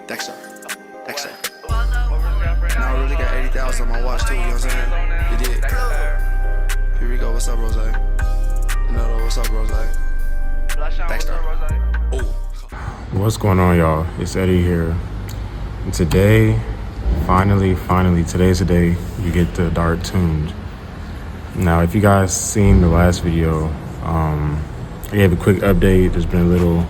Dexter. Now I really got 80,000 on my watch too, you know what I'm saying? You did. Here we go, what's up, Rose? No, what's up, Rose? Dexter. Ooh. What's going on, y'all? It's Eddie here. And today, finally, today's the day you get the dart tuned. Now, if you guys seen the last video, I gave a quick update. There's been a little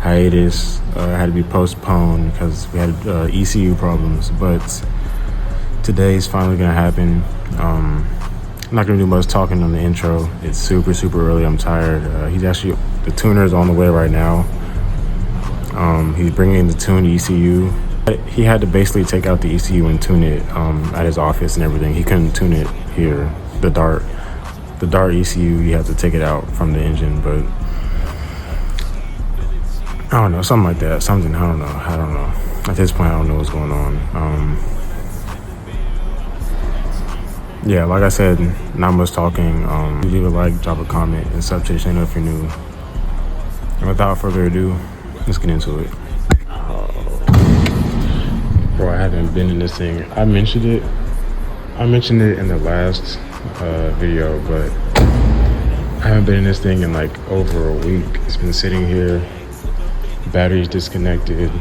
hiatus. It had to be postponed because we had ECU problems, but today's finally gonna happen. I'm not gonna do much talking on the intro. It's super early. I'm tired. The tuner is on the way right now. He's bringing in the tuned ECU. He had to basically take out the ECU and tune it at his office and everything. He couldn't tune it here. The dart ECU, you have to take it out from the engine, but I don't know, something like that. I don't know. At this point, I don't know what's going on. Yeah, like I said, not much talking. Leave a like, drop a comment, and sub to the channel if you're new. And without further ado, let's get into it. Bro, I haven't been in this thing. I mentioned it in the last video, but I haven't been in this thing in like over a week. It's been sitting here. Battery's disconnected.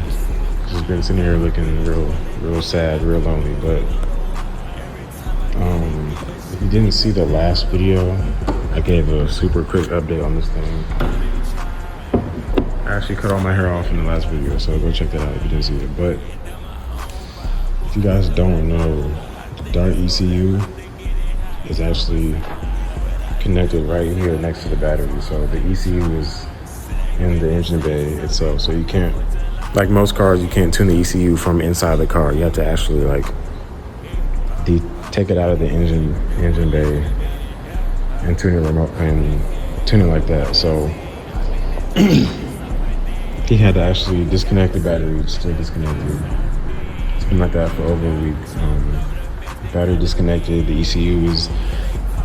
Just been sitting here looking real sad, real lonely. But if you didn't see the last video, I gave a super quick update on this thing. I actually cut all my hair off in the last video, so go check that out if you didn't see it. But if you guys don't know, the dart ECU is actually connected right here next to the battery. So the ECU is in the engine bay itself. So you can't, like most cars, you can't tune the ECU from inside the car. You have to actually like take it out of the engine bay and tune it remote and tune it like that. So he had to actually disconnect the battery. It's still disconnected. It's been like that for over a week. Battery disconnected. The ECU is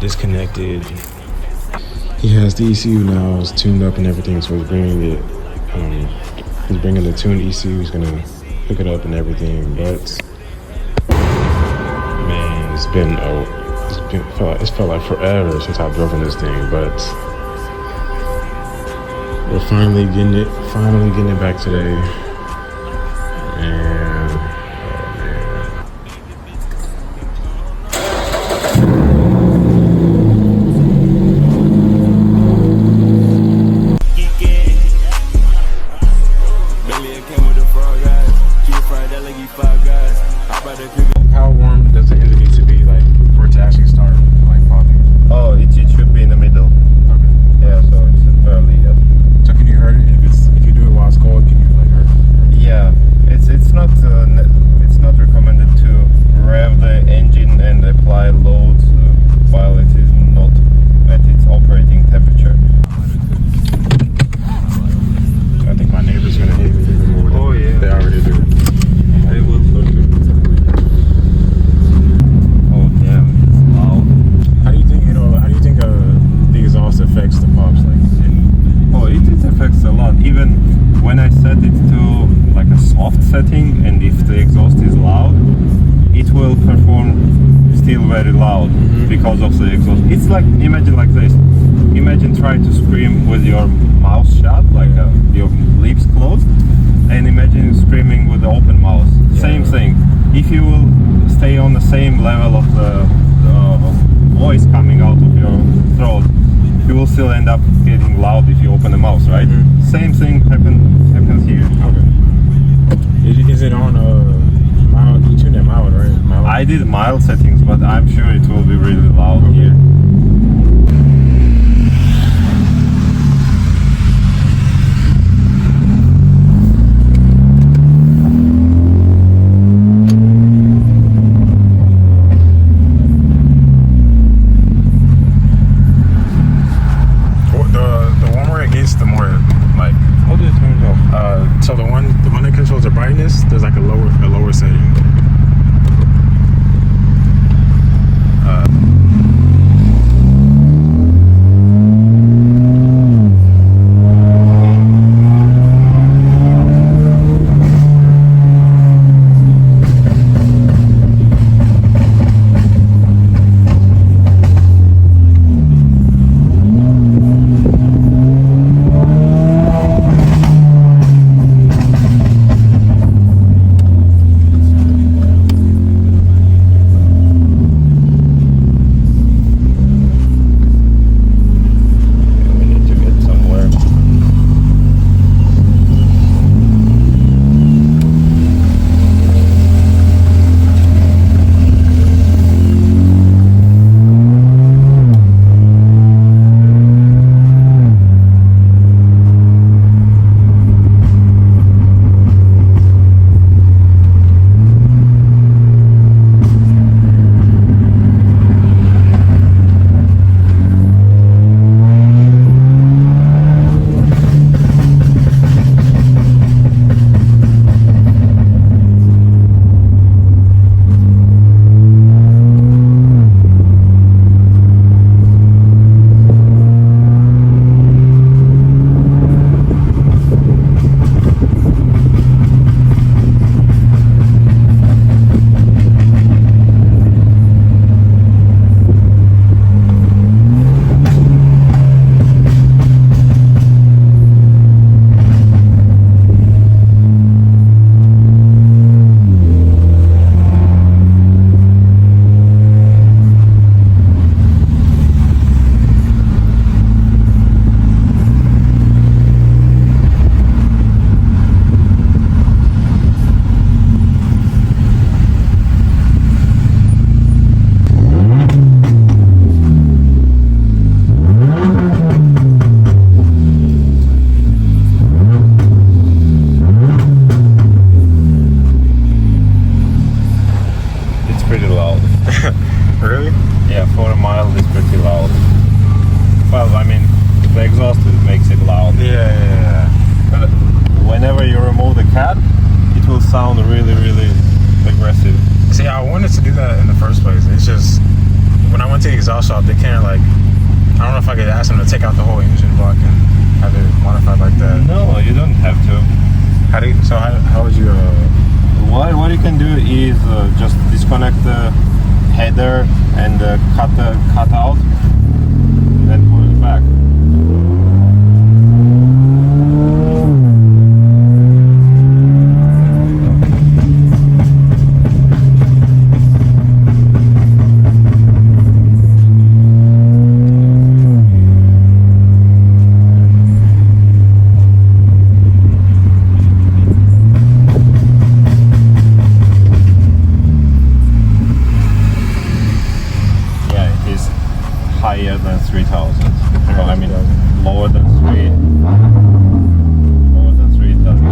disconnected. He has the ECU now. It's tuned up and everything. So he's bringing it. He's bringing the tuned ECU. He's gonna hook it up and everything. But man, it's felt like forever since I've driven this thing. But we're finally getting it back today. And how warm does the engine need to be like for it to actually start like popping? Oh, it should be in the middle. Okay. Yeah, so it's fairly. So can you hurt it if you do it while it's cold? Can you like hurt it? Yeah, it's not recommended to rev the engine and apply load while it is not at its operating temperature. I think my neighbor's gonna hate me even more than they already do. They will look good. Oh damn, it's loud. How do you think the exhaust affects the pops like? It affects a lot. Even when I set it to like a soft setting, and if the exhaust is loud, it will perform still very loud because of the exhaust. It's like, imagine like this. Imagine trying to scream with your mouth shut, like your lips closed, and imagine screaming with the open mouth. Same thing. If you will stay on the same level of the voice coming out of your throat, you will still end up getting loud if you open the mouth, right? Same thing happens here. Okay. Is it on mild? You tuned it mild, right? Mild? I did mild settings, but I'm sure it will be really loud here. So the one that controls the brightness, there's like a lower setting. sound really, really aggressive. See, I wanted to do that in the first place. It's just when I went to the exhaust shop, they can't like. I don't know if I could ask them to take out the whole engine block and have it modified like that. No, you don't have to. How would you? What you can do is just disconnect the header and cut out, and put it back. Higher than 3,000. Well, I mean, lower than 3. Lower than 3 it doesn't.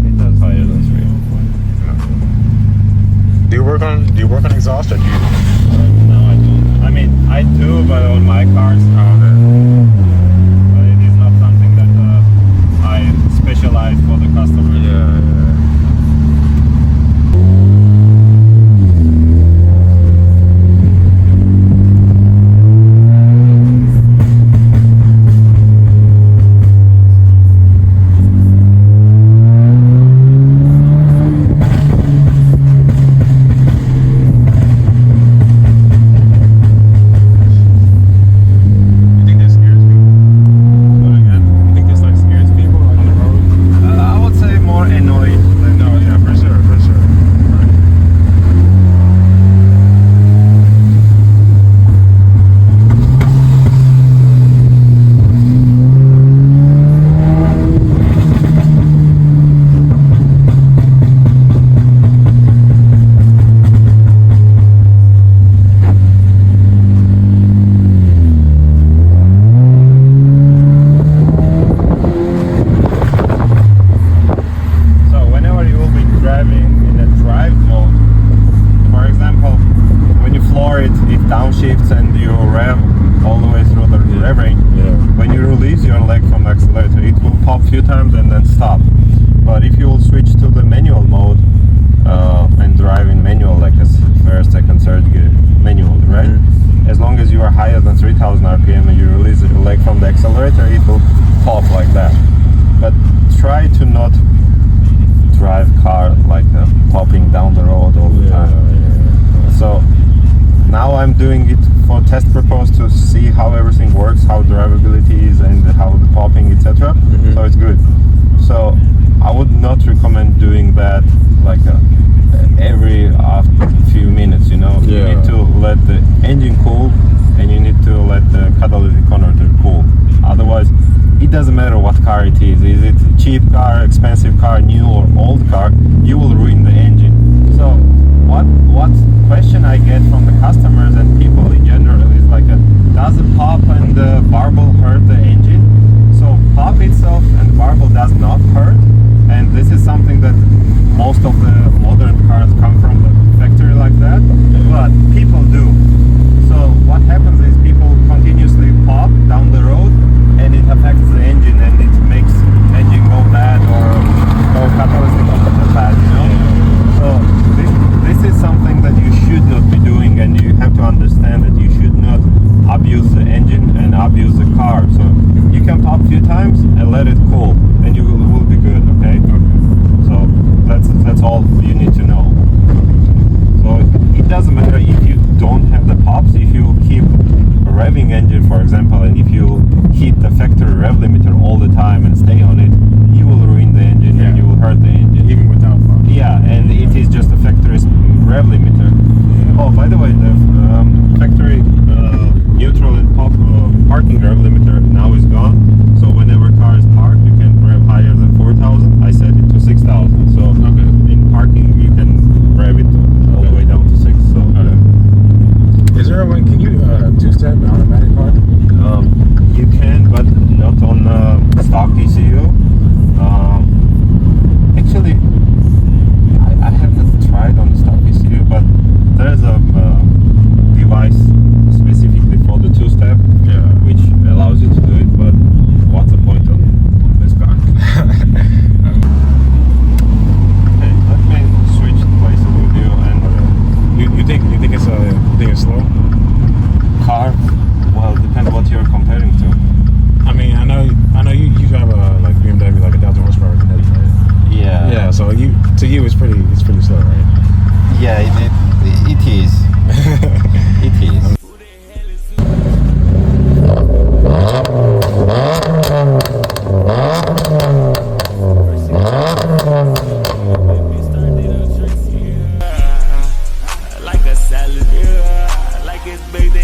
It does higher than 3. Do you work on exhaust or do you? No, I don't. I mean, I do, but on my cars. But it is not something that I specialize for the customer. Yeah. Downshifts and you rev all the way through the rev range. When you release your leg from the accelerator, it will pop a few times and then stop. But if you will switch to the manual mode and drive in manual, like as first, second, third gear manual, right? As long as you are higher than 3,000 RPM and you release your leg from the accelerator, it will pop like that. But try to not drive car like popping down the road all the time. So now I'm doing it for test purpose to see how everything works, how drivability is, and how the popping, etc. So it's good. So I would not recommend doing that like every after few minutes. You know, you need to let the engine cool, and you need to let the catalytic converter cool. Otherwise, it doesn't matter what car it is. Is it cheap car, expensive car, new or old car? You will ruin the engine. So what question I get from the customers and people in general is like, does the pop and the Burble hurt the engine? So pop itself and Burble does not hurt, and this is something that most of the modern cars come from the factory like that, but people do. So what happens is people continuously pop down the road, and it affects the engine, and it makes engine go bad or catalytic converter bad, you know. So this is something that you should not be doing, and you have to understand that you should not abuse the engine and abuse the car. So you can pop a few times and let it cool, and you will be good. Okay. So that's all you need to know. So it doesn't matter if you don't have the pops. If you keep a revving engine, for example, and if you hit the factory rev limiter all the time and stay on it, you will ruin the engine and you will hurt the engine. Even without pops. Yeah, and it is just a factory's rev limiter. Oh, by the way, the factory neutral and parking rev limiter now is gone. So whenever car is parked, you can rev higher than 4,000. I set it to 6,000. So in parking, you can rev it all the way down to 6. So is there a way? Can you two-step automatic park? you can, but not on stock ECU. Yeah, it is. It is. Like a salad, yeah. Like it's baked